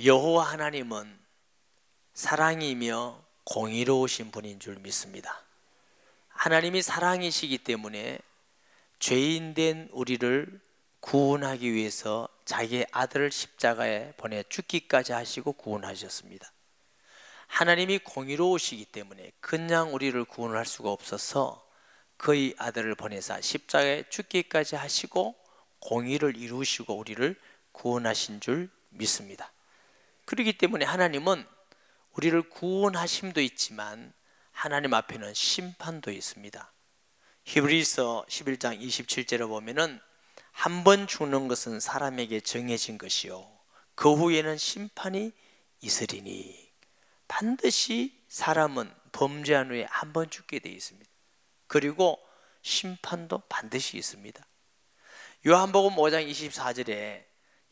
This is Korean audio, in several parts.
여호와 하나님은 사랑이며 공의로우신 분인 줄 믿습니다. 하나님이 사랑이시기 때문에 죄인된 우리를 구원하기 위해서 자기의 아들을 십자가에 보내 죽기까지 하시고 구원하셨습니다. 하나님이 공의로우시기 때문에 그냥 우리를 구원할 수가 없어서 그의 아들을 보내사 십자가에 죽기까지 하시고 공의를 이루시고 우리를 구원하신 줄 믿습니다. 그렇기 때문에 하나님은 우리를 구원하심도 있지만 하나님 앞에는 심판도 있습니다. 히브리서 11장 27절에 보면은 한 번 죽는 것은 사람에게 정해진 것이요 그 후에는 심판이 있으리니, 반드시 사람은 범죄한 후에 한 번 죽게 되어 있습니다. 그리고 심판도 반드시 있습니다. 요한복음 5장 24절에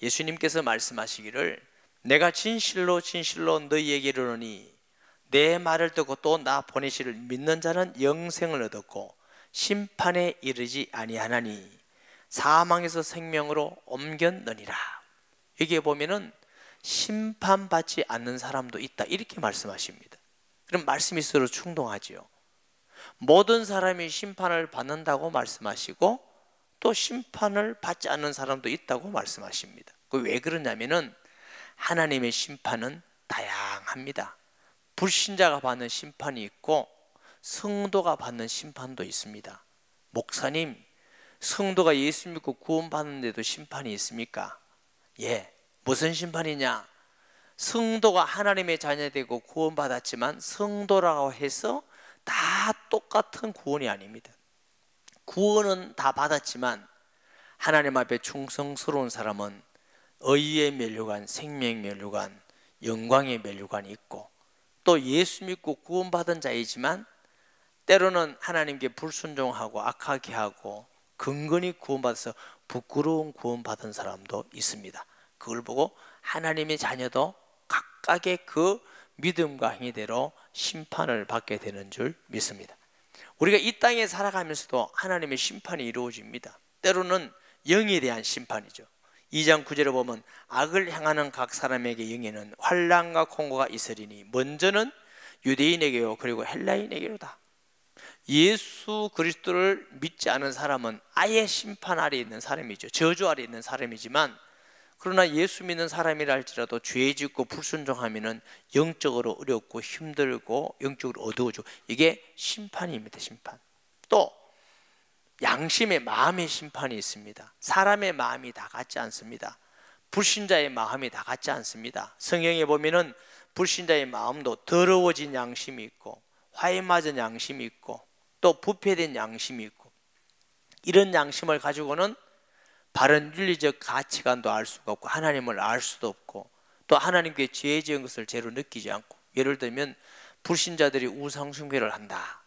예수님께서 말씀하시기를 내가 진실로 진실로 너희에게 이르노니 내 말을 듣고 또 나 보내시를 믿는 자는 영생을 얻었고 심판에 이르지 아니하나니 사망에서 생명으로 옮겼느니라. 여기에 보면은 심판받지 않는 사람도 있다 이렇게 말씀하십니다. 그럼 말씀이 서로 충동하지요. 모든 사람이 심판을 받는다고 말씀하시고 또 심판을 받지 않는 사람도 있다고 말씀하십니다. 왜 그러냐면은 하나님의 심판은 다양합니다. 불신자가 받는 심판이 있고 성도가 받는 심판도 있습니다. 목사님, 성도가 예수 믿고 구원받는데도 심판이 있습니까? 예. 무슨 심판이냐? 성도가 하나님의 자녀되고 구원받았지만 성도라고 해서 다 똑같은 구원이 아닙니다. 구원은 다 받았지만 하나님 앞에 충성스러운 사람은 의의 면류관, 생명 면류관, 영광의 면류관이 있고, 또 예수 믿고 구원받은 자이지만 때로는 하나님께 불순종하고 악하게 하고 근근히 구원받아서 부끄러운 구원받은 사람도 있습니다. 그걸 보고 하나님의 자녀도 각각의 그 믿음과 행위대로 심판을 받게 되는 줄 믿습니다. 우리가 이 땅에 살아가면서도 하나님의 심판이 이루어집니다. 때로는 영에 대한 심판이죠. 2장 9절에 보면 악을 행하는 각 사람에게 영에는 환난과 공고가 있으리니 먼저는 유대인에게요 그리고 헬라인에게로다. 예수 그리스도를 믿지 않은 사람은 아예 심판 아래 있는 사람이죠. 저주 아래 있는 사람이지만, 그러나 예수 믿는 사람이라 할지라도 죄 짓고 불순종하면은 영적으로 어렵고 힘들고 영적으로 어두워지고, 이게 심판입니다. 심판. 또 양심의 마음의 심판이 있습니다. 사람의 마음이 다 같지 않습니다. 불신자의 마음이 다 같지 않습니다. 성경에 보면은 불신자의 마음도 더러워진 양심이 있고 화에 맞은 양심이 있고 또 부패된 양심이 있고, 이런 양심을 가지고는 바른 윤리적 가치관도 알 수가 없고 하나님을 알 수도 없고 또 하나님께 죄 지은 것을 죄로 느끼지 않고, 예를 들면 불신자들이 우상숭배를 한다.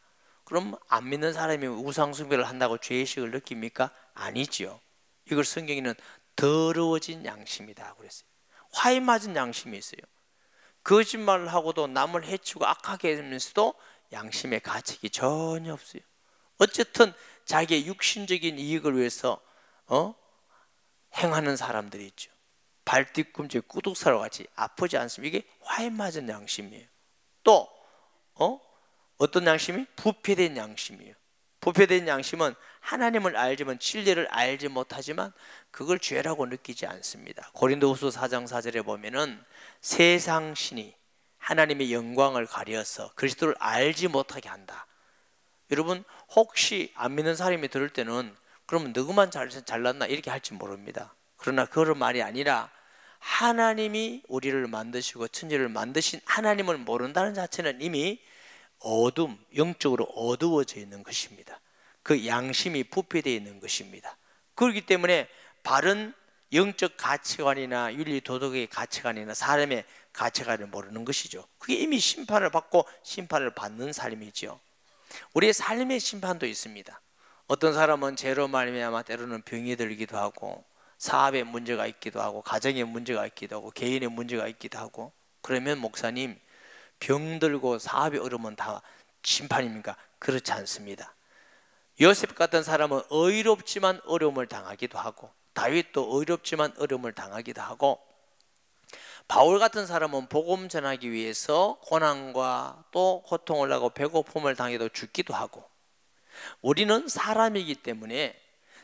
그럼 안 믿는 사람이 우상숭배를 한다고 죄의식을 느낍니까? 아니지요. 이걸 성경에는 더러워진 양심이다 그랬어요. 화에 맞은 양심이 있어요. 거짓말을 하고도 남을 해치고 악하게 하면서도 양심의 가책이 전혀 없어요. 어쨌든 자기의 육신적인 이익을 위해서 행하는 사람들이 있죠. 발 뒤꿈치에 구둑살과 같이 아프지 않습니까? 이게 화에 맞은 양심이에요. 또 어떤 양심이? 부패된 양심이에요. 부패된 양심은 하나님을 알지만 진리를 알지 못하지만 그걸 죄라고 느끼지 않습니다. 고린도후서 4장 4절에 보면은 세상 신이 하나님의 영광을 가려서 그리스도를 알지 못하게 한다. 여러분, 혹시 안 믿는 사람이 들을 때는 그러면 너그만 잘났나 이렇게 할지 모릅니다. 그러나 그런 말이 아니라 하나님이 우리를 만드시고 천지를 만드신 하나님을 모른다는 자체는 이미 영적으로 어두워져 있는 것입니다. 그 양심이 부패되어 있는 것입니다. 그렇기 때문에 바른 영적 가치관이나 윤리 도덕의 가치관이나 사람의 가치관을 모르는 것이죠. 그게 이미 심판을 받고 심판을 받는 삶이죠. 우리의 삶의 심판도 있습니다. 어떤 사람은 죄로 말미암아 때로는 병이 들기도 하고 사업에 문제가 있기도 하고 가정에 문제가 있기도 하고 개인의 문제가 있기도 하고, 그러면 목사님, 병들고 사업이 어려우면 다 심판입니까? 그렇지 않습니다. 요셉 같은 사람은 의롭지만 어려움을 당하기도 하고, 다윗도 의롭지만 어려움을 당하기도 하고, 바울 같은 사람은 복음 전하기 위해서 고난과 또 고통을 하고 배고픔을 당해도 죽기도 하고, 우리는 사람이기 때문에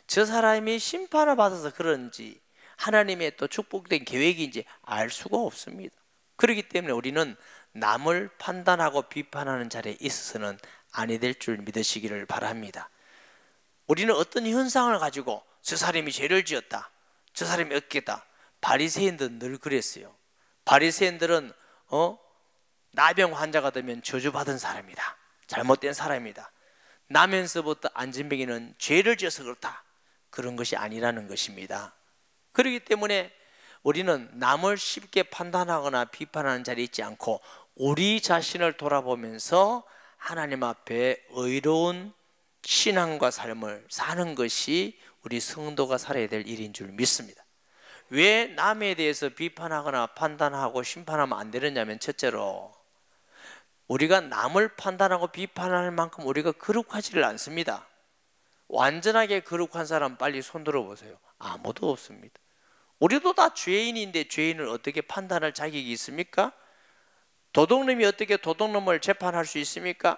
저 사람이 심판을 받아서 그런지 하나님의 또 축복된 계획인지 알 수가 없습니다. 그렇기 때문에 우리는 남을 판단하고 비판하는 자리에 있어서는 아니 될 줄 믿으시기를 바랍니다. 우리는 어떤 현상을 가지고 저 사람이 죄를 지었다, 저 사람이 어깨다. 바리새인들은 늘 그랬어요. 바리새인들은 나병 환자가 되면 저주받은 사람이다, 잘못된 사람이다. 나면서부터 안진뱅이는 죄를 지어서 그렇다, 그런 것이 아니라는 것입니다. 그렇기 때문에 우리는 남을 쉽게 판단하거나 비판하는 자리에 있지 않고 우리 자신을 돌아보면서 하나님 앞에 의로운 신앙과 삶을 사는 것이 우리 성도가 살아야 될 일인 줄 믿습니다. 왜 남에 대해서 비판하거나 판단하고 심판하면 안 되느냐면, 첫째로 우리가 남을 판단하고 비판할 만큼 우리가 거룩하지를 않습니다. 완전하게 거룩한 사람 빨리 손 들어보세요. 아무도 없습니다. 우리도 다 죄인인데 죄인을 어떻게 판단할 자격이 있습니까? 도둑놈이 어떻게 도둑놈을 재판할 수 있습니까?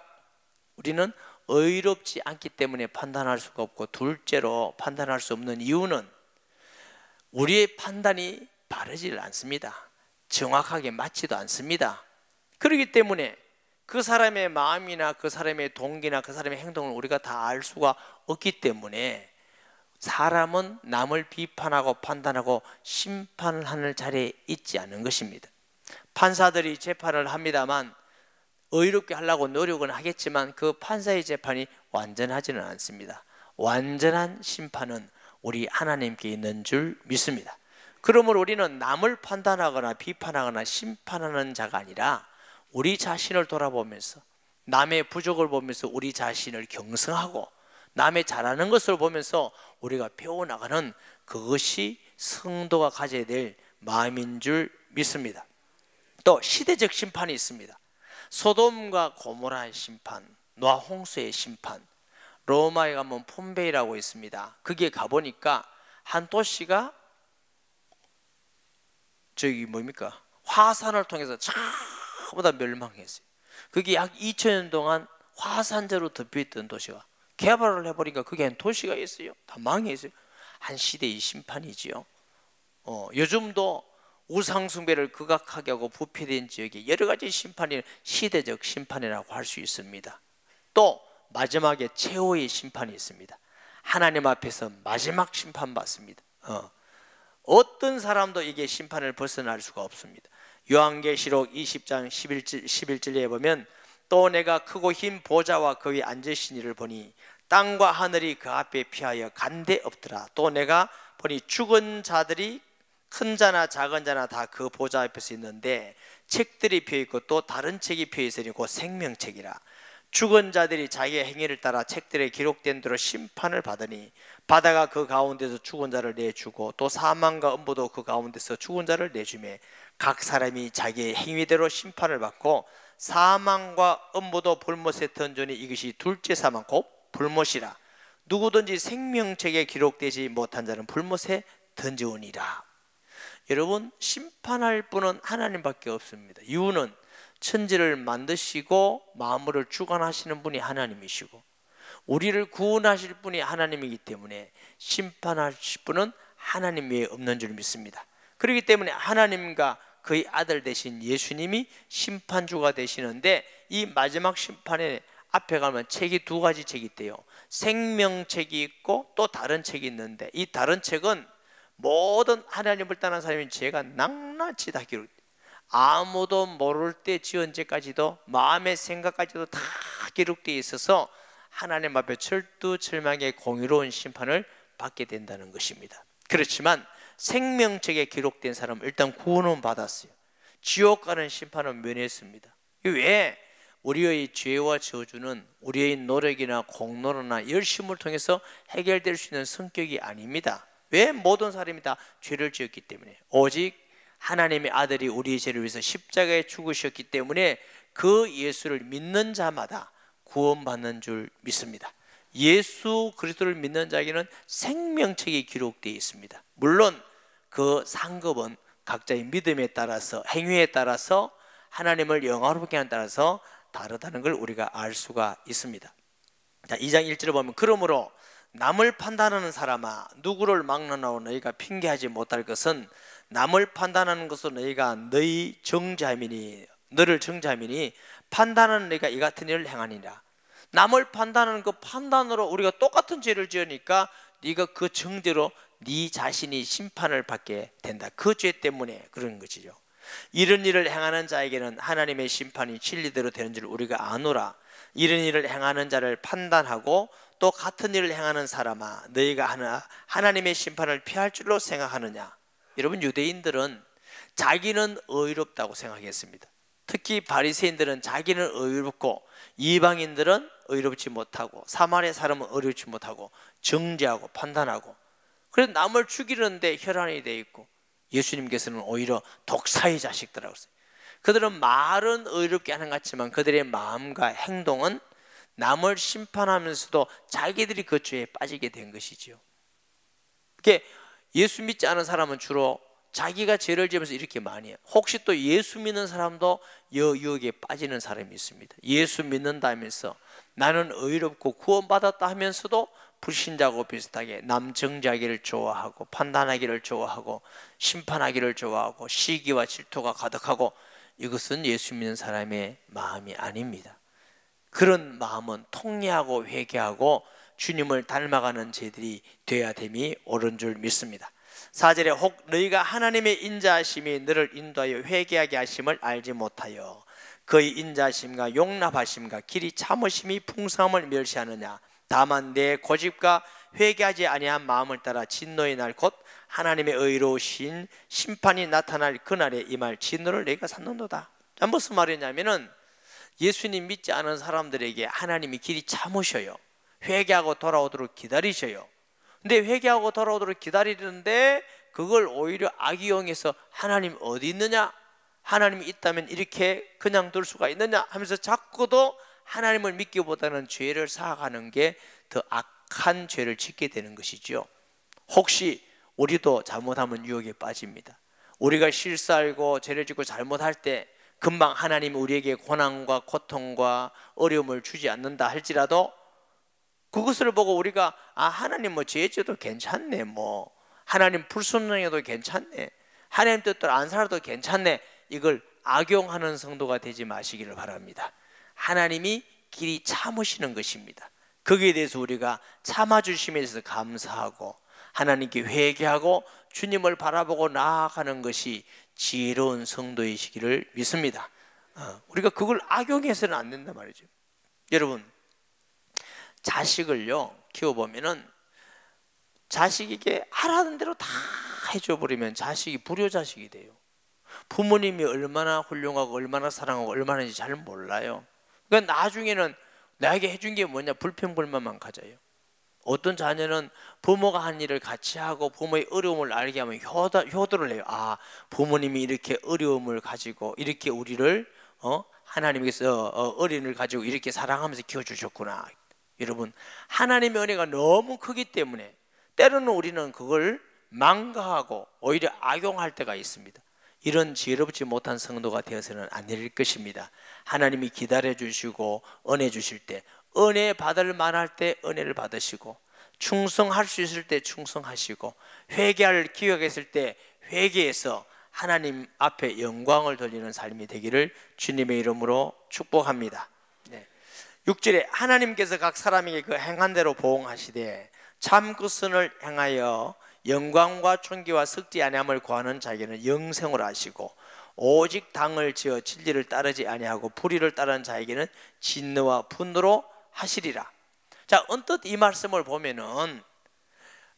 우리는 의롭지 않기 때문에 판단할 수가 없고, 둘째로 판단할 수 없는 이유는 우리의 판단이 바르지 않습니다. 정확하게 맞지도 않습니다. 그렇기 때문에 그 사람의 마음이나 그 사람의 동기나 그 사람의 행동을 우리가 다 알 수가 없기 때문에 사람은 남을 비판하고 판단하고 심판하는 자리에 있지 않은 것입니다. 판사들이 재판을 합니다만 의롭게 하려고 노력은 하겠지만 그 판사의 재판이 완전하지는 않습니다. 완전한 심판은 우리 하나님께 있는 줄 믿습니다. 그러므로 우리는 남을 판단하거나 비판하거나 심판하는 자가 아니라 우리 자신을 돌아보면서 남의 부족을 보면서 우리 자신을 경성하고 남의 잘하는 것을 보면서 우리가 배워나가는 그것이 성도가 가져야 될 마음인 줄 믿습니다. 또 시대적 심판이 있습니다. 소돔과 고모라의 심판, 노아 홍수의 심판, 로마에 가면 폼베이라고 있습니다. 거기에 가보니까 한 도시가 화산을 통해서 전부 다 멸망했어요. 그게 약 2000년 동안 화산재로 덮여있던 도시가 개발을 해버리니까 그게 한 도시가 있어요. 다 망했어요. 한 시대의 심판이지요. 요즘도 우상숭배를 극악하게 하고 부패된 지역에 여러 가지 심판이 시대적 심판이라고 할 수 있습니다. 또 마지막에 최후의 심판이 있습니다. 하나님 앞에서 마지막 심판 받습니다. 어떤 사람도 이게 심판을 벗어날 수가 없습니다. 요한계시록 20장 11절에 보면 또 내가 크고 흰 보좌와 거기 앉으신 이를 보니 땅과 하늘이 그 앞에 피하여 간데 없더라. 또 내가 보니 죽은 자들이 큰 자나 작은 자나 다 그 보좌 앞에서 있는데 책들이 펴있고 또 다른 책이 펴있으니 곧 생명책이라. 죽은 자들이 자기의 행위를 따라 책들에 기록된 대로 심판을 받으니 바다가 그 가운데서 죽은 자를 내주고 또 사망과 음부도 그 가운데서 죽은 자를 내주매 각 사람이 자기의 행위대로 심판을 받고 사망과 음부도 불못에 던져니 이것이 둘째 사망 곧 불못이라. 누구든지 생명책에 기록되지 못한 자는 불못에 던져오니라. 여러분, 심판할 분은 하나님밖에 없습니다. 이유는 천지를 만드시고 만물을 주관하시는 분이 하나님이시고 우리를 구원하실 분이 하나님이기 때문에 심판하실 분은 하나님 외에 없는 줄 믿습니다. 그렇기 때문에 하나님과 그의 아들 되신 예수님이 심판주가 되시는데 이 마지막 심판에 앞에 가면 책이 두 가지 책이 있대요. 생명책이 있고 또 다른 책이 있는데 이 다른 책은 모든 하나님을 떠난 사람의 죄가 낱낱이 다 기록돼요. 아무도 모를 때 지은 죄까지도 마음의 생각까지도 다 기록되어 있어서 하나님 앞에 철두철미하게 공의로운 심판을 받게 된다는 것입니다. 그렇지만 생명책에 기록된 사람은 일단 구원은 받았어요. 지옥 가는 심판은 면했습니다. 왜? 우리의 죄와 저주는 우리의 노력이나 공로나 열심을 통해서 해결될 수 있는 성격이 아닙니다. 왜? 모든 사람이 다 죄를 지었기 때문에. 오직 하나님의 아들이 우리의 죄를 위해서 십자가에 죽으셨기 때문에 그 예수를 믿는 자마다 구원받는 줄 믿습니다. 예수 그리스도를 믿는 자에게는 생명책이 기록되어 있습니다. 물론 그 상급은 각자의 믿음에 따라서, 행위에 따라서, 하나님을 영화롭게 하는 따라서 다르다는 걸 우리가 알 수가 있습니다. 자, 2장 1절을 보면 그러므로 남을 판단하는 사람아 누구를 막론하고 너희가 핑계하지 못할 것은 남을 판단하는 것으로 너희가 너희 정죄함이니 너를 정죄함이니 판단하는 너희가 이 같은 일을 행하니라. 남을 판단하는 그 판단으로 우리가 똑같은 죄를 지으니까 네가 그 정죄로 네 자신이 심판을 받게 된다. 그 죄 때문에 그런 것이죠. 이런 일을 행하는 자에게는 하나님의 심판이 진리대로 되는 줄 우리가 아노라. 이런 일을 행하는 자를 판단하고 또 같은 일을 행하는 사람아 너희가 하나님의 심판을 피할 줄로 생각하느냐. 여러분, 유대인들은 자기는 의롭다고 생각했습니다. 특히 바리새인들은 자기는 의롭고 이방인들은 의롭지 못하고 사마리아 사람은 의롭지 못하고 정죄하고 판단하고, 그래서 남을 죽이는데 혈안이 되어 있고, 예수님께서는 오히려 독사의 자식들이라고 했어요. 그들은 말은 의롭게 하는 것 같지만 그들의 마음과 행동은 남을 심판하면서도 자기들이 그 죄에 빠지게 된 것이지요. 그게 예수 믿지 않은 사람은 주로 자기가 죄를 지으면서 이렇게 많이 해요. 혹시 또 예수 믿는 사람도 유혹에 빠지는 사람이 있습니다. 예수 믿는다 하면서 나는 의롭고 구원받았다 하면서도 불신자하고 비슷하게 남 정죄하기를 좋아하고 판단하기를 좋아하고 심판하기를 좋아하고 시기와 질투가 가득하고, 이것은 예수 믿는 사람의 마음이 아닙니다. 그런 마음은 통례하고 회개하고 주님을 닮아가는 죄들이 되어야 됨이 옳은 줄 믿습니다. 4절에 혹 너희가 하나님의 인자하심이 너를 인도하여 회개하게 하심을 알지 못하여 그의 인자하심과 용납하심과 길이 참으심이 풍성함을 멸시하느냐. 다만 내 고집과 회개하지 아니한 마음을 따라 진노의 날 곧 하나님의 의로우신 심판이 나타날 그날에 임할 진노를 너희가 삼는도다. 무슨 말이냐면은 예수님 믿지 않은 사람들에게 하나님이 길이 참으셔요. 회개하고 돌아오도록 기다리셔요. 근데 회개하고 돌아오도록 기다리는데 그걸 오히려 악이용해서 하나님 어디 있느냐, 하나님이 있다면 이렇게 그냥 둘 수가 있느냐 하면서 자꾸도 하나님을 믿기보다는 죄를 사악하는 게 더 악한 죄를 짓게 되는 것이죠. 혹시 우리도 잘못하면 유혹에 빠집니다. 우리가 실수하고 죄를 짓고 잘못할 때 금방 하나님이 우리에게 고난과 고통과 어려움을 주지 않는다 할지라도 그것을 보고 우리가 하나님 뭐 죄 지어도 괜찮네, 뭐 하나님 불순종해도 괜찮네, 하나님 뜻대로 안 살아도 괜찮네, 이걸 악용하는 성도가 되지 마시기를 바랍니다. 하나님이 길이 참으시는 것입니다. 거기에 대해서 우리가 참아주심에 대해서 감사하고 하나님께 회개하고 주님을 바라보고 나아가는 것이 지혜로운 성도이시기를 믿습니다. 우리가 그걸 악용해서는 안 된단 말이죠. 여러분, 자식을요 키워보면은 자식에게 하라는 대로 다 해줘버리면 자식이 불효자식이 돼요. 부모님이 얼마나 훌륭하고 얼마나 사랑하고 얼마나인지 잘 몰라요. 그러니까 나중에는 나에게 해준 게 뭐냐, 불평불만만 가져요. 어떤 자녀는 부모가 한 일을 같이 하고 부모의 어려움을 알게 하면 효도를 해요. 부모님이 이렇게 어려움을 가지고 이렇게 우리를 하나님께서 어린이를 가지고 이렇게 사랑하면서 키워주셨구나. 여러분, 하나님의 은혜가 너무 크기 때문에 때로는 우리는 그걸 망가하고 오히려 악용할 때가 있습니다. 이런 지혜롭지 못한 성도가 되어서는 안 될 것입니다. 하나님이 기다려주시고 은혜 주실 때, 은혜 받을 만할 때 은혜를 받으시고, 충성할 수 있을 때 충성하시고, 회개할 기회가 있을 때 회개해서 하나님 앞에 영광을 돌리는 삶이 되기를 주님의 이름으로 축복합니다. 6절에 하나님께서 각 사람에게 그 행한 대로 보응하시되 참 그 선을 행하여 영광과 존귀와 썩지 아니함을 구하는 자에게는 영생을 하시고, 오직 당을 지어 진리를 따르지 아니하고 불의를 따르는 자에게는 진노와 분노로 하시리라. 자, 언뜻 이 말씀을 보면은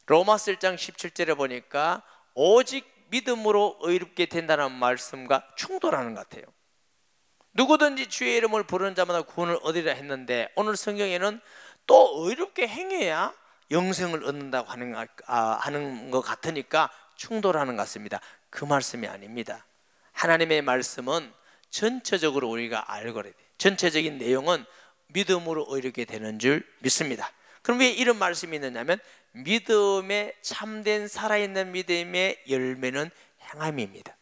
로마서 1장 17절에 보니까 오직 믿음으로 의롭게 된다는 말씀과 충돌하는 것 같아요. 누구든지 주의 이름을 부르는 자마다 구원을 얻으리라 했는데 오늘 성경에는 또 의롭게 행해야 영생을 얻는다고 하는 것 같으니까 충돌하는 것 같습니다. 그 말씀이 아닙니다. 하나님의 말씀은 전체적으로 우리가 알고 그래야 돼요. 전체적인 내용은 믿음으로 의롭게 되는 줄 믿습니다. 그럼 왜 이런 말씀이 있느냐면 믿음의 참된 살아있는 믿음의 열매는 행함입니다.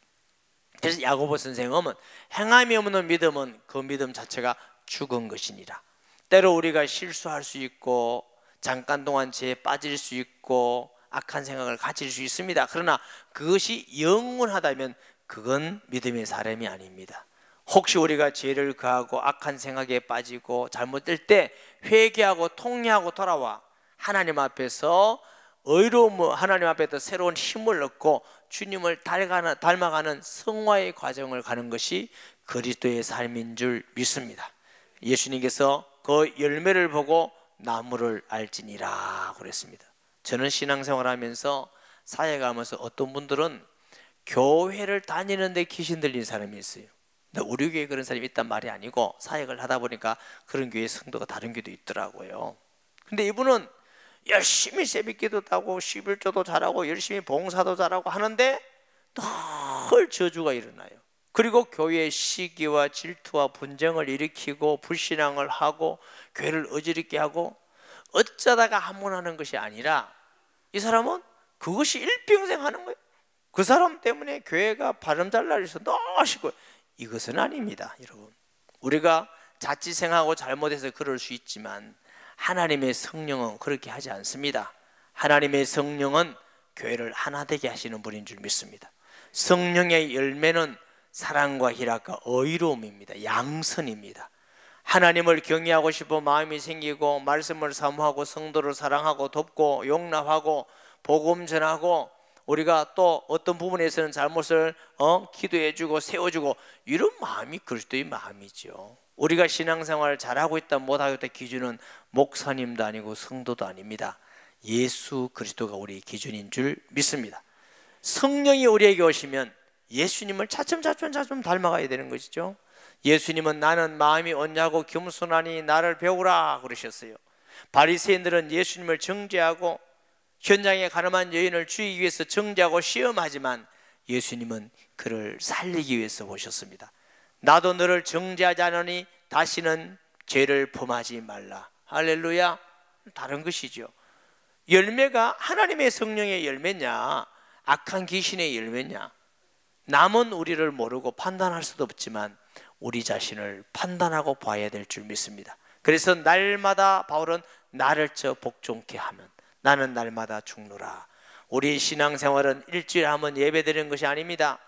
그래서 야고보 선생은 행함이 없는 믿음은 그 믿음 자체가 죽은 것이니라. 때로 우리가 실수할 수 있고 잠깐 동안 죄에 빠질 수 있고 악한 생각을 가질 수 있습니다. 그러나 그것이 영원하다면 그건 믿음의 사람이 아닙니다. 혹시 우리가 죄를 그하고 악한 생각에 빠지고 잘못될 때 회개하고 통회하고 돌아와 하나님 앞에서 의로움, 하나님 앞에서 새로운 힘을 얻고 주님을 닮아가는 성화의 과정을 가는 것이 그리스도의 삶인 줄 믿습니다. 예수님께서 그 열매를 보고 나무를 알지니라 그랬습니다. 저는 신앙생활하면서 사역하면서 어떤 분들은 교회를 다니는데 귀신 들린 사람이 있어요. 근데 우리 교회에 그런 사람이 있단 말이 아니고 사역을 하다 보니까 그런 교회 성도가 다른 교회도 있더라고요. 근데 이분은 열심히 새벽기도 하고 11조도 잘하고 열심히 봉사도 잘하고 하는데 늘 저주가 일어나요. 그리고 교회의 시기와 질투와 분쟁을 일으키고 불신앙을 하고 교회를 어지럽게 하고 어쩌다가 한 번 하는 것이 아니라 이 사람은 그것이 일평생 하는 거예요. 그 사람 때문에 교회가 발음 잘 날려서 너시고 이것은 아닙니다. 여러분, 우리가 자취생하고 잘못해서 그럴 수 있지만 하나님의 성령은 그렇게 하지 않습니다. 하나님의 성령은 교회를 하나 되게 하시는 분인 줄 믿습니다. 성령의 열매는 사랑과 희락과 의로움입니다. 양선입니다. 하나님을 경외하고 싶어 마음이 생기고 말씀을 사모하고 성도를 사랑하고 돕고 용납하고 복음 전하고 우리가 또 어떤 부분에서는 잘못을 기도해주고 세워주고 이런 마음이 그리스도의 마음이죠. 우리가 신앙생활을 잘하고 있다 못하고 있다 기준은 목사님도 아니고 성도도 아닙니다. 예수 그리스도가 우리의 기준인 줄 믿습니다. 성령이 우리에게 오시면 예수님을 차츰 닮아가야 되는 것이죠. 예수님은 나는 마음이 온유하고 겸손하니 나를 배우라 그러셨어요. 바리새인들은 예수님을 정죄하고 현장에 가늠한 여인을 죽이기 위해서 정죄하고 시험하지만 예수님은 그를 살리기 위해서 오셨습니다. 나도 너를 정죄하지 않으니 다시는 죄를 범하지 말라. 할렐루야. 다른 것이죠. 열매가 하나님의 성령의 열매냐 악한 귀신의 열매냐, 남은 우리를 모르고 판단할 수도 없지만 우리 자신을 판단하고 봐야 될 줄 믿습니다. 그래서 날마다 바울은 나를 저 복종케 하면 나는 날마다 죽노라. 우리 신앙생활은 일주일에 한 번 예배드리는 것이 아닙니다.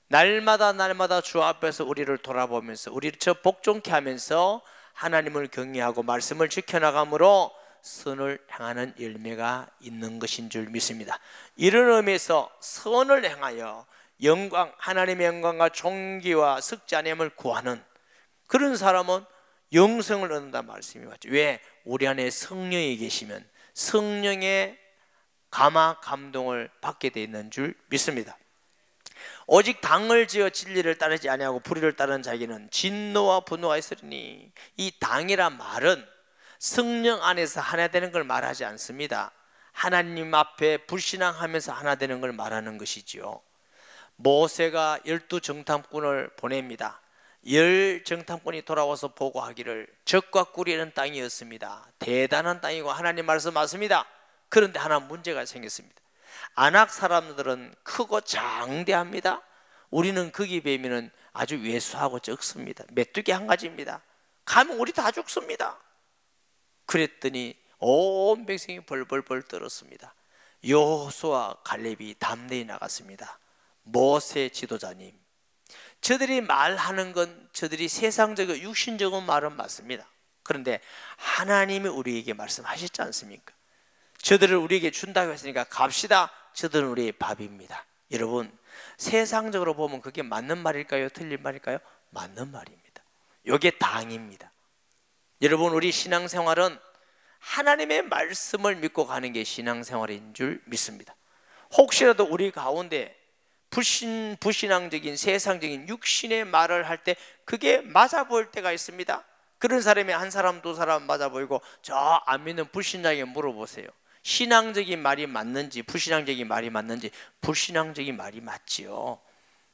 날마다 주 앞에서 우리를 돌아보면서 우리를 저 복종케 하면서 하나님을 경외하고 말씀을 지켜나감으로 선을 행하는 열매가 있는 것인 줄 믿습니다. 이런 의미에서 선을 행하여 영광, 하나님의 영광과 존귀와 석자됨을 구하는 그런 사람은 영생을 얻는다 말씀이 맞죠. 왜? 우리 안에 성령이 계시면 성령의 감화 감동을 받게 되어 있는 줄 믿습니다. 오직 당을 지어 진리를 따르지 아니하고 불의를 따르는 자에게는 진노와 분노가 있으리니, 이 당이란 말은 성령 안에서 하나 되는 걸 말하지 않습니다. 하나님 앞에 불신앙하면서 하나 되는 걸 말하는 것이지요. 모세가 12정탐꾼을 보냅니다. 10정탐꾼이 돌아와서 보고하기를 적과 꿀이는 땅이었습니다. 대단한 땅이고 하나님 말씀 맞습니다. 그런데 하나 문제가 생겼습니다. 아낙 사람들은 크고 장대합니다. 우리는 거기 비하면 아주 왜소하고 적습니다. 메뚜기 한 가지입니다. 가면 우리 다 죽습니다. 그랬더니 온 백성이 벌벌벌 떨었습니다. 여호수아와 갈렙이 담대히 나갔습니다. 모세 지도자님, 저들이 말하는 건 저들이 세상적이고 육신적인 말은 맞습니다. 그런데 하나님이 우리에게 말씀하셨지 않습니까? 저들을 우리에게 준다고 했으니까 갑시다. 저들은 우리의 밥입니다. 여러분, 세상적으로 보면 그게 맞는 말일까요? 틀린 말일까요? 맞는 말입니다. 이게 당입니다. 여러분, 우리 신앙생활은 하나님의 말씀을 믿고 가는 게 신앙생활인 줄 믿습니다. 혹시라도 우리 가운데 불신앙적인 세상적인 육신의 말을 할 때 그게 맞아 보일 때가 있습니다. 그런 사람이 한 사람 두 사람 맞아 보이고 저 안 믿는 불신자에게 물어보세요. 신앙적인 말이 맞는지 불신앙적인 말이 맞는지. 불신앙적인 말이 맞지요.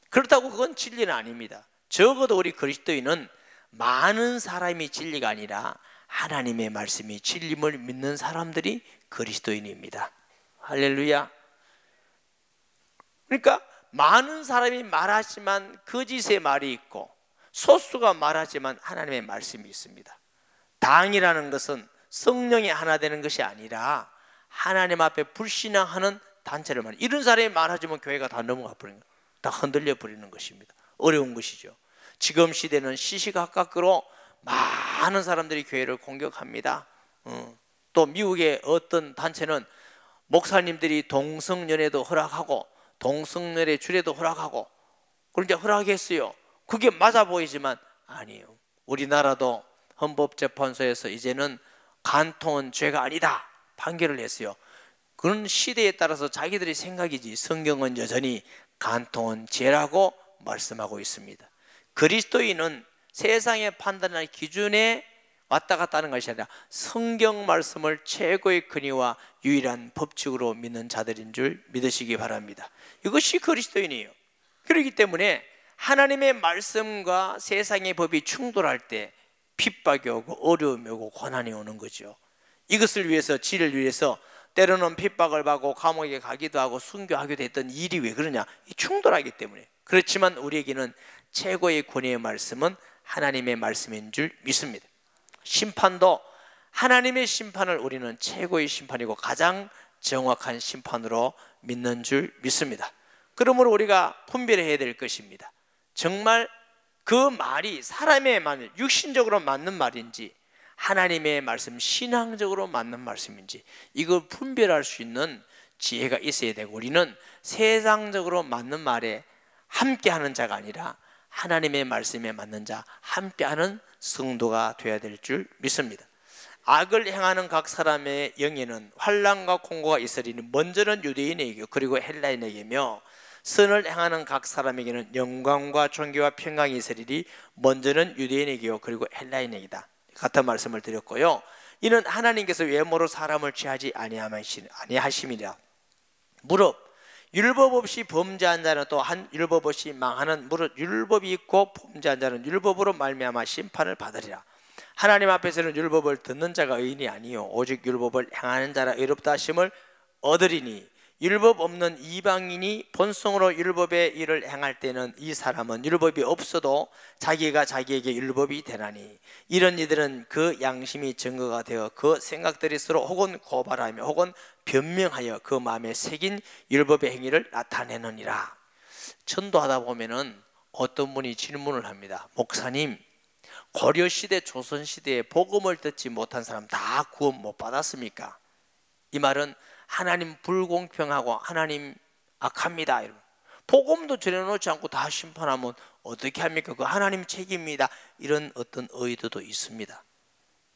그렇다고 그건 진리는 아닙니다. 적어도 우리 그리스도인은 많은 사람이 진리가 아니라 하나님의 말씀이 진리임을 믿는 사람들이 그리스도인입니다. 할렐루야. 그러니까 많은 사람이 말하지만 거짓의 말이 있고 소수가 말하지만 하나님의 말씀이 있습니다. 당이라는 것은 성령이 하나 되는 것이 아니라 하나님 앞에 불신앙하는 단체를 말해요. 이런 사람이 말하지만 교회가 다 넘어가 버리는 거예요. 다 흔들려 버리는 것입니다. 어려운 것이죠. 지금 시대는 시시각각으로 많은 사람들이 교회를 공격합니다. 또 미국의 어떤 단체는 목사님들이 동성연애도 허락하고 동성연애 주례도 허락하고 그런데 허락했어요. 그게 맞아 보이지만 아니에요. 우리나라도 헌법재판소에서 이제는 간통은 죄가 아니다 판결을 했어요. 그런 시대에 따라서 자기들의 생각이지 성경은 여전히 간통은 죄라고 말씀하고 있습니다. 그리스도인은 세상의 판단할 기준에 왔다 갔다 하는 것이 아니라 성경 말씀을 최고의 근위와 유일한 법칙으로 믿는 자들인 줄 믿으시기 바랍니다. 이것이 그리스도인이에요. 그렇기 때문에 하나님의 말씀과 세상의 법이 충돌할 때 핍박이 오고 어려움이 오고 고난이 오는 거죠. 이것을 위해서 지를 위해서 때로는 핍박을 받고 감옥에 가기도 하고 순교하기도 했던 일이 왜 그러냐? 충돌하기 때문에. 그렇지만 우리에게는 최고의 권위의 말씀은 하나님의 말씀인 줄 믿습니다. 심판도 하나님의 심판을 우리는 최고의 심판이고 가장 정확한 심판으로 믿는 줄 믿습니다. 그러므로 우리가 분별해야 될 것입니다. 정말 그 말이 사람의 말, 육신적으로 맞는 말인지 하나님의 말씀, 신앙적으로 맞는 말씀인지 이걸 분별할 수 있는 지혜가 있어야 되고 우리는 세상적으로 맞는 말에 함께하는 자가 아니라 하나님의 말씀에 맞는 자, 함께하는 성도가 되어야 될 줄 믿습니다. 악을 행하는 각 사람의 영에는 환난과 공고가 있으리니 먼저는 유대인에게 그리고 헬라인에게며 선을 행하는 각 사람에게는 영광과 존귀와 평강이 있으리니 먼저는 유대인에게요 그리고 헬라인에게다. 같은 말씀을 드렸고요. 이는 하나님께서 외모로 사람을 취하지 아니하심이라. 무릇 율법 없이 범죄한 자는 또 한 율법 없이 망하는 무릇 율법이 있고 범죄한 자는 율법으로 말미암아 심판을 받으리라. 하나님 앞에서는 율법을 듣는 자가 의인이 아니요 오직 율법을 행하는 자라 의롭다 하심을 얻으리니 율법 없는 이방인이 본성으로 율법의 일을 행할 때는 이 사람은 율법이 없어도 자기가 자기에게 율법이 되나니 이런 이들은 그 양심이 증거가 되어 그 생각들이 서로 혹은 고발하며 혹은 변명하여 그 마음에 새긴 율법의 행위를 나타내느니라. 전도하다 보면은 어떤 분이 질문을 합니다. 목사님, 고려시대 조선시대에 복음을 듣지 못한 사람 다 구원 못 받았습니까? 이 말은 하나님 불공평하고 하나님 악합니다. 복음도 전해놓지 않고 다 심판하면 어떻게 합니까? 그 하나님 책임입니다. 이런 어떤 의도도 있습니다.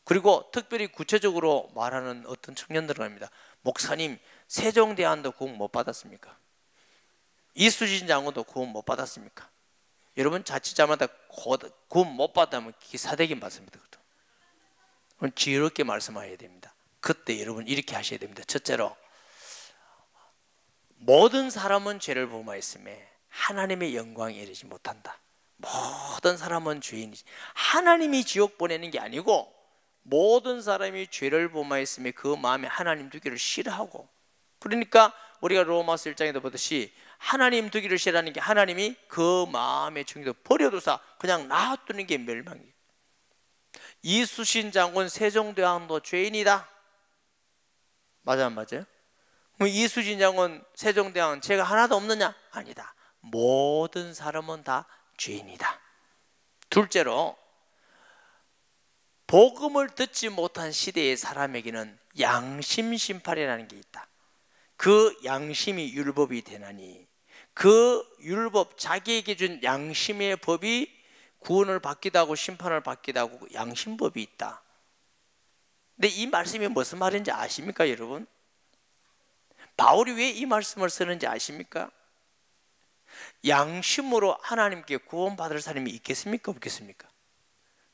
그리고 특별히 구체적으로 말하는 어떤 청년들은 합니다. 목사님, 세종대왕도 구원 못 받았습니까? 이수진 장군도 구원 못 받았습니까? 여러분 자칫자마다 구원 못 받으면 기사대기 맞습니다. 그럼 지혜롭게 말씀하셔야 됩니다. 그때 여러분 이렇게 하셔야 됩니다. 첫째로 모든 사람은 죄를 범하였음에 하나님의 영광에 이르지 못한다. 모든 사람은 죄인이지. 하나님이 지옥 보내는 게 아니고 모든 사람이 죄를 범하였음에 그 마음에 하나님 두기를 싫어하고, 그러니까 우리가 로마서 1장에도 보듯이 하나님 두기를 싫어하는 게 하나님이 그 마음의 정의도 버려두사 그냥 놔두는 게 멸망이에요. 이수신 장군 세종대왕도 죄인이다. 맞아 안 맞아요? 그럼 이수진 장군 세종대왕은 죄가 하나도 없느냐? 아니다. 모든 사람은 다 죄인이다. 둘째로 복음을 듣지 못한 시대의 사람에게는 양심 심판이라는 게 있다. 그 양심이 율법이 되나니 그 율법, 자기에게 준 양심의 법이 구원을 받기도 하고 심판을 받기도 하고 양심법이 있다. 근데 이 말씀이 무슨 말인지 아십니까 여러분? 바울이 왜 이 말씀을 쓰는지 아십니까? 양심으로 하나님께 구원받을 사람이 있겠습니까? 없겠습니까?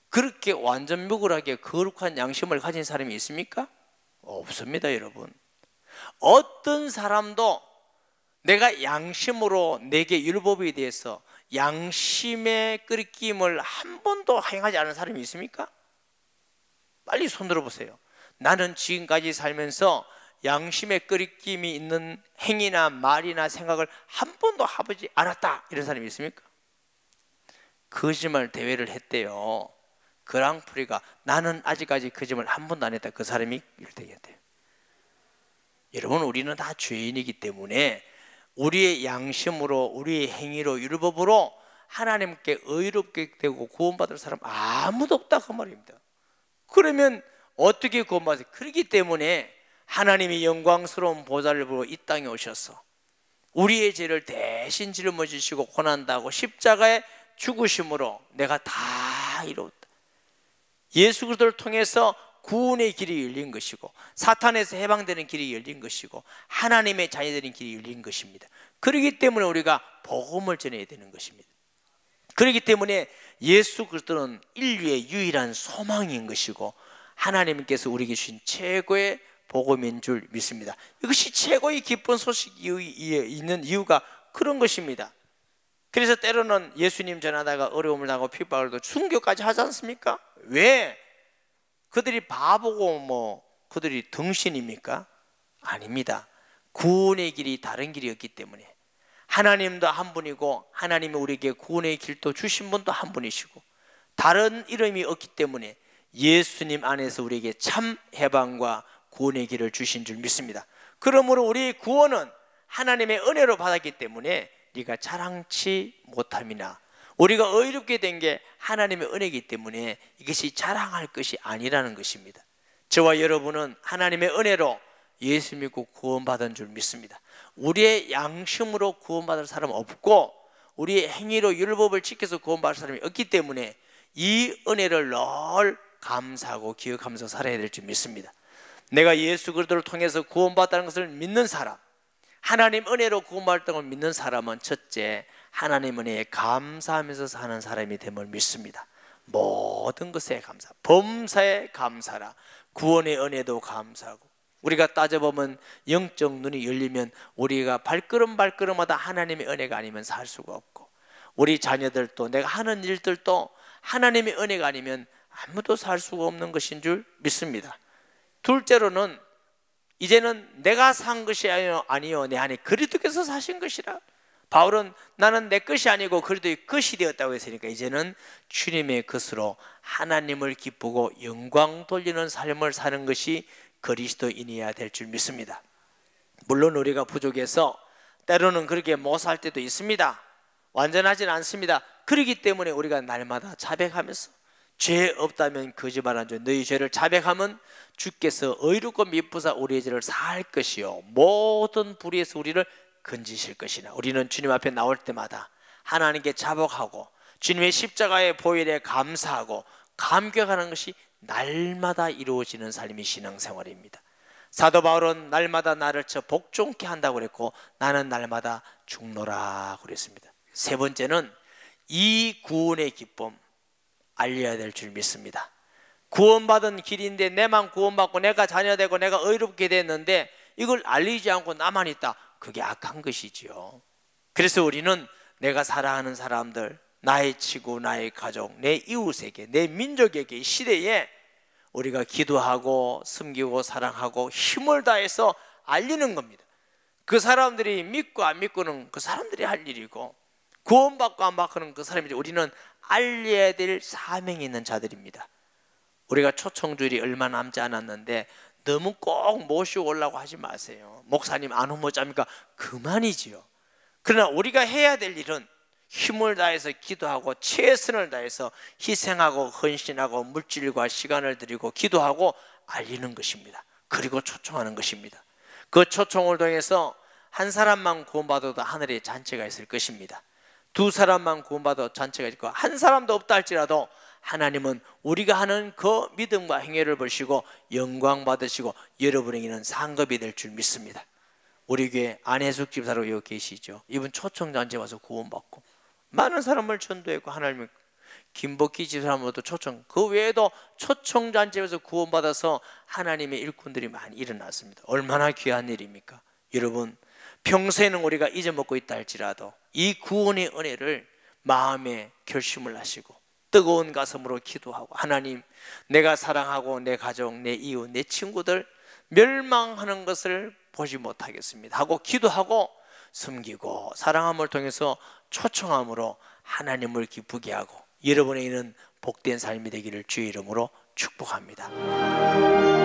그렇게 완전 묵울하게 거룩한 양심을 가진 사람이 있습니까? 없습니다 여러분. 어떤 사람도 내가 양심으로 내게 율법에 대해서 양심의 끄리낌을 한 번도 행하지 않은 사람이 있습니까? 빨리 손 들어보세요. 나는 지금까지 살면서 양심의 끄리낌이 있는 행위나 말이나 생각을 한 번도 해보지 않았다, 이런 사람이 있습니까? 거짓말 대회를 했대요. 그랑프리가 나는 아직까지 거짓말 한 번도 안 했다, 그 사람이 1등이었대요. 여러분, 우리는 다 죄인이기 때문에 우리의 양심으로, 우리의 행위로, 율법으로 하나님께 의롭게 되고 구원받을 사람 아무도 없다, 그 말입니다. 그러면 어떻게 구원받으세요? 그렇기 때문에 하나님이 영광스러운 보좌를 보고 이 땅에 오셔서 우리의 죄를 대신 짊어지시고 고난당하고 십자가에 죽으심으로 내가 다 이뤘다. 예수 그리스도를 통해서 구원의 길이 열린 것이고 사탄에서 해방되는 길이 열린 것이고 하나님의 자녀들인 길이 열린 것입니다. 그렇기 때문에 우리가 복음을 전해야 되는 것입니다. 그렇기 때문에 예수 그리스도는 인류의 유일한 소망인 것이고 하나님께서 우리에게 주신 최고의 복음인 줄 믿습니다. 이것이 최고의 기쁜 소식이 있는 이유가 그런 것입니다. 그래서 때로는 예수님 전하다가 어려움을 당하고 핍박을 당하고 순교까지 하지 않습니까? 왜? 그들이 바보고 그들이 등신입니까? 아닙니다. 구원의 길이 다른 길이었기 때문에 하나님도 한 분이고 하나님이 우리에게 구원의 길도 주신 분도 한 분이시고 다른 이름이 없기 때문에 예수님 안에서 우리에게 참 해방과 구원의 길을 주신 줄 믿습니다. 그러므로 우리의 구원은 하나님의 은혜로 받았기 때문에 우리가 자랑치 못함이나 우리가 의롭게 된 게 하나님의 은혜이기 때문에 이것이 자랑할 것이 아니라는 것입니다. 저와 여러분은 하나님의 은혜로 예수 믿고 구원받은 줄 믿습니다. 우리의 양심으로 구원받을 사람 없고 우리의 행위로 율법을 지켜서 구원받을 사람이 없기 때문에 이 은혜를 늘 감사하고 기억하면서 살아야 될 줄 믿습니다. 내가 예수 그리스도를 통해서 구원받았다는 것을 믿는 사람, 하나님 은혜로 구원받았다는 걸 믿는 사람은 첫째, 하나님 은혜에 감사하면서 사는 사람이 됨을 믿습니다. 모든 것에 감사, 범사에 감사라. 구원의 은혜도 감사하고 우리가 따져보면 영적 눈이 열리면 우리가 발걸음마다 하나님의 은혜가 아니면 살 수가 없고 우리 자녀들도 내가 하는 일들도 하나님의 은혜가 아니면 아무도 살 수가 없는 것인 줄 믿습니다. 둘째로는 이제는 내가 산 것이 아니요 내 안에 그리스도께서 사신 것이라. 바울은 나는 내 것이 아니고 그리스도의 것이 되었다고 했으니까 이제는 주님의 것으로 하나님을 기쁘고 영광 돌리는 삶을 사는 것이 그리스도인이어야 될 줄 믿습니다. 물론 우리가 부족해서 때로는 그렇게 못 살 때도 있습니다. 완전하지는 않습니다. 그렇기 때문에 우리가 날마다 자백하면서 죄 없다면 거짓말한 줄 너희 죄를 자백하면 주께서 의롭고 미쁘사 우리의 죄를 사할 것이요 모든 불의에서 우리를 건지실 것이나. 우리는 주님 앞에 나올 때마다 하나님께 자복하고 주님의 십자가의 보혈에 감사하고 감격하는 것이 날마다 이루어지는 삶이 신앙생활입니다. 사도 바울은 날마다 나를 쳐 복종케 한다고 그랬고 나는 날마다 죽노라 그랬습니다. 세 번째는 이 구원의 기쁨 알려야 될 줄 믿습니다. 구원받은 길인데 내만 구원받고 내가 자녀되고 내가 의롭게 됐는데 이걸 알리지 않고 나만 있다, 그게 악한 것이지요. 그래서 우리는 내가 사랑하는 사람들, 나의 친구, 나의 가족, 내 이웃에게, 내 민족에게, 시대에 우리가 기도하고 섬기고 사랑하고 힘을 다해서 알리는 겁니다. 그 사람들이 믿고 안 믿고는 그 사람들이 할 일이고 구원받고 안 받고는 그 사람이지, 우리는 알려야 될 사명이 있는 자들입니다. 우리가 초청주일이 얼마 남지 않았는데 너무 꼭 모시고 오려고 하지 마세요. 목사님 안 오면 어쩝니까? 그만이지요. 그러나 우리가 해야 될 일은 힘을 다해서 기도하고 최선을 다해서 희생하고 헌신하고 물질과 시간을 들이고 기도하고 알리는 것입니다. 그리고 초청하는 것입니다. 그 초청을 통해서 한 사람만 구원받아도 하늘에 잔치가 있을 것입니다. 두 사람만 구원받아도 잔치가 있고 한 사람도 없다 할지라도 하나님은 우리가 하는 그 믿음과 행위를 보시고 영광 받으시고 여러분에게는 상급이 될 줄 믿습니다. 우리 교회 안혜숙 집사로 여기 계시죠. 이분 초청잔치에 와서 구원받고 많은 사람을 전도했고 하나님 김복희 집사람도 초청, 그 외에도 초청잔치에서 구원받아서 하나님의 일꾼들이 많이 일어났습니다. 얼마나 귀한 일입니까? 여러분 평소에는 우리가 잊어먹고 있다 할지라도 이 구원의 은혜를 마음에 결심을 하시고 뜨거운 가슴으로 기도하고 하나님 내가 사랑하고 내 가족, 내 이웃, 내 친구들 멸망하는 것을 보지 못하겠습니다 하고 기도하고 섬기고 사랑함을 통해서 초청함으로 하나님을 기쁘게 하고 여러분의 이는 복된 삶이 되기를 주의 이름으로 축복합니다.